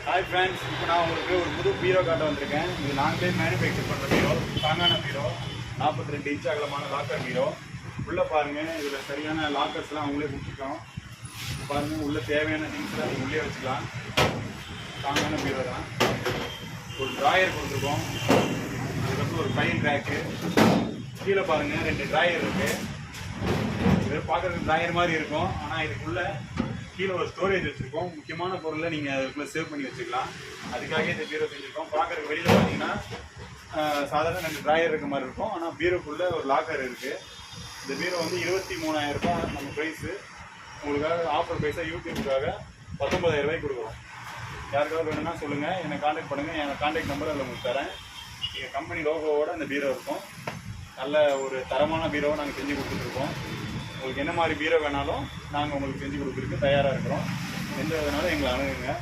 Hi friends, இப்போ நான் உங்களுக்கு ஒரு புது பீரோ காட்ட வந்திருக்கேன். இது நாங்களே மேனுஃபேக்சர் பண்ணுற பீரோ, ஸ்ட்ராங்கான பீரோ, 42 இன்ச் அகலமான லாக்கர் பீரோ. உள்ளே பாருங்கள், இதில் சரியான லாக்கர்ஸ்லாம் அவங்களே கொடுத்துருக்கோம். பாருங்கள், உள்ளே தேவையான திங்ஸ்லாம் நீங்கள் உள்ளே வச்சுக்கலாம். ஸ்ட்ராங்கான பீரோ தான். ஒரு ட்ராயர் கொடுத்துருக்கோம். அதுக்கப்புறம் ஒரு ஃபைல் ரேக்கு. கீழே பாருங்கள், 2 ட்ராயர் இருக்குது. இது பார்க்குறதுக்கு ட்ராயர் மாதிரி இருக்கும், ஆனால் இதுக்குள்ளே கீழே ஒரு ஸ்டோரேஜ் வச்சுருக்கோம். முக்கியமான பொருளை நீங்கள் அதுக்குள்ளே சேவ் பண்ணி வச்சுக்கலாம். அதுக்காக இந்த பீரோ செஞ்சுருக்கோம். பார்க்குறதுக்கு வெளியில் பார்த்தீங்கன்னா சாதாரண 2 ட்ராயர் இருக்க மாதிரி இருக்கும், ஆனால் பீரோக்குள்ளே ஒரு லாக்கர் இருக்குது. இந்த பீரோ வந்து 23,000 ரூபாய் நம்ம ப்ரைஸு. உங்களுக்காக ஆஃபர் ப்ரைஸாக யூடியூப்புக்காக 19,000 ரூபாய்க்கு கொடுக்குறோம். யாருக்காவது வேணும்னா சொல்லுங்கள், என்னை காண்டாக்ட் பண்ணுங்கள். என் காண்டாக்ட் நம்பர் அதில் உங்களுக்கு தரேன். எங்கள் கம்பெனி லோகோவோட அந்த பீரோ இருக்கும். நல்ல ஒரு தரமான பீரோவை நாங்கள் செஞ்சு கொடுத்துட்ருக்கோம். உங்களுக்கு என்ன மாதிரி பீரோ வேணாலும் நாங்கள் உங்களுக்கு செஞ்சு கொடுக்குறதுக்கு தயாராக இருக்கிறோம். எந்த விதனாலும் எங்களை அணுகுங்க.